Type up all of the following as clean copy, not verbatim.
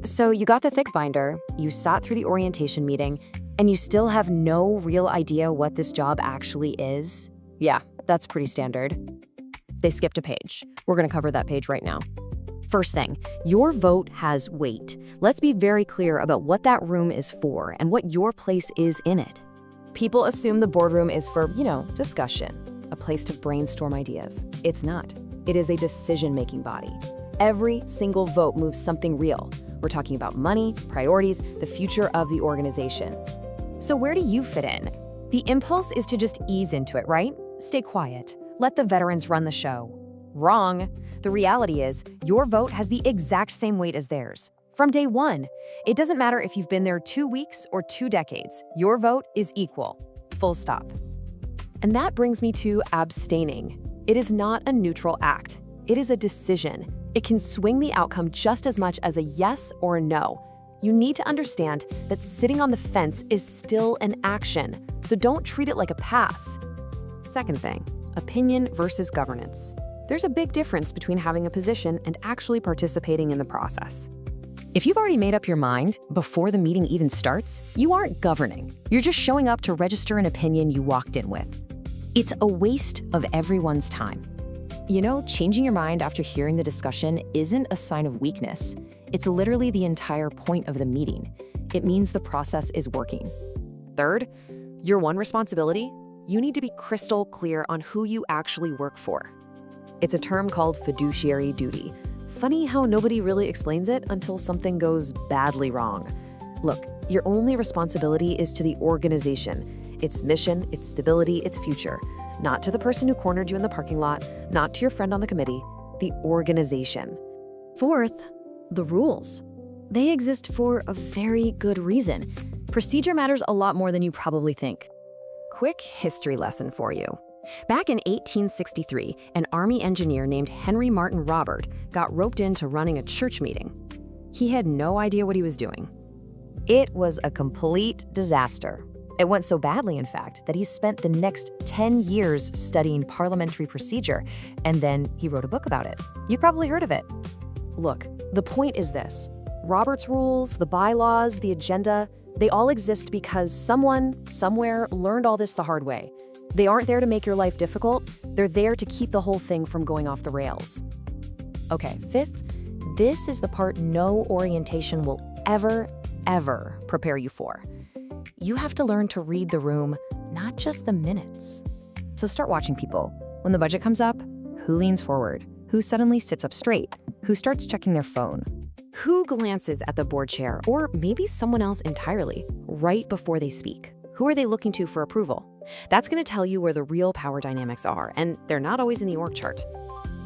So you got the thick binder, you sat through the orientation meeting, and you still have no real idea what this job actually is? Yeah, that's pretty standard. They skipped a page. We're going to cover that page right now. First thing, your vote has weight. Let's be very clear about what that room is for and what your place is in it. People assume the boardroom is for, discussion, a place to brainstorm ideas. It's not. It is a decision-making body. Every single vote moves something real. We're talking about money, priorities, the future of the organization. So where do you fit in? The impulse is to just ease into it, right? Stay quiet. Let the veterans run the show. Wrong. The reality is, your vote has the exact same weight as theirs. From day one, it doesn't matter if you've been there 2 weeks or 2 decades, your vote is equal. Full stop. And that brings me to abstaining. It is not a neutral act. It is a decision. It can swing the outcome just as much as a yes or a no. You need to understand that sitting on the fence is still an action, so don't treat it like a pass. Second thing, opinion versus governance. There's a big difference between having a position and actually participating in the process. If you've already made up your mind before the meeting even starts, you aren't governing. You're just showing up to register an opinion you walked in with. It's a waste of everyone's time. Changing your mind after hearing the discussion isn't a sign of weakness. It's literally the entire point of the meeting. It means the process is working. Third, your one responsibility, you need to be crystal clear on who you actually work for. It's a term called fiduciary duty. Funny how nobody really explains it until something goes badly wrong. Look, your only responsibility is to the organization, its mission, its stability, its future. Not to the person who cornered you in the parking lot, not to your friend on the committee, the organization. Fourth, the rules. They exist for a very good reason. Procedure matters a lot more than you probably think. Quick history lesson for you. Back in 1863, an Army engineer named Henry Martin Robert got roped into running a church meeting. He had no idea what he was doing. It was a complete disaster. It went so badly, in fact, that he spent the next 10 years studying parliamentary procedure, and then he wrote a book about it. You've probably heard of it. Look, the point is this. Robert's rules, the bylaws, the agenda, they all exist because someone, somewhere, learned all this the hard way. They aren't there to make your life difficult. They're there to keep the whole thing from going off the rails. Okay, fifth, this is the part no orientation will ever prepare you for. You have to learn to read the room, not just the minutes. So start watching people. When the budget comes up, who leans forward? Who suddenly sits up straight? Who starts checking their phone? Who glances at the board chair, or maybe someone else entirely, right before they speak? Who are they looking to for approval? That's going to tell you where the real power dynamics are, and they're not always in the org chart.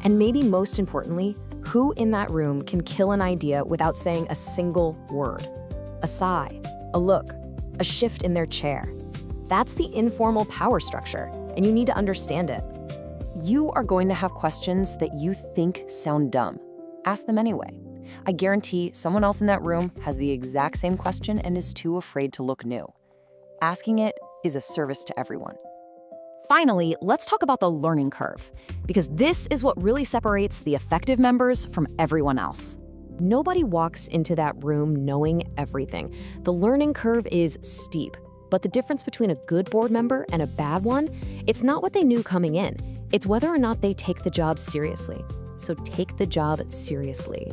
And maybe most importantly, who in that room can kill an idea without saying a single word? A sigh, a look, a shift in their chair. That's the informal power structure, and you need to understand it. You are going to have questions that you think sound dumb. Ask them anyway. I guarantee someone else in that room has the exact same question and is too afraid to look new. Asking it is a service to everyone. Finally, let's talk about the learning curve, because this is what really separates the effective members from everyone else. Nobody walks into that room knowing everything. The learning curve is steep, but the difference between a good board member and a bad one, it's not what they knew coming in. It's whether or not they take the job seriously. So take the job seriously.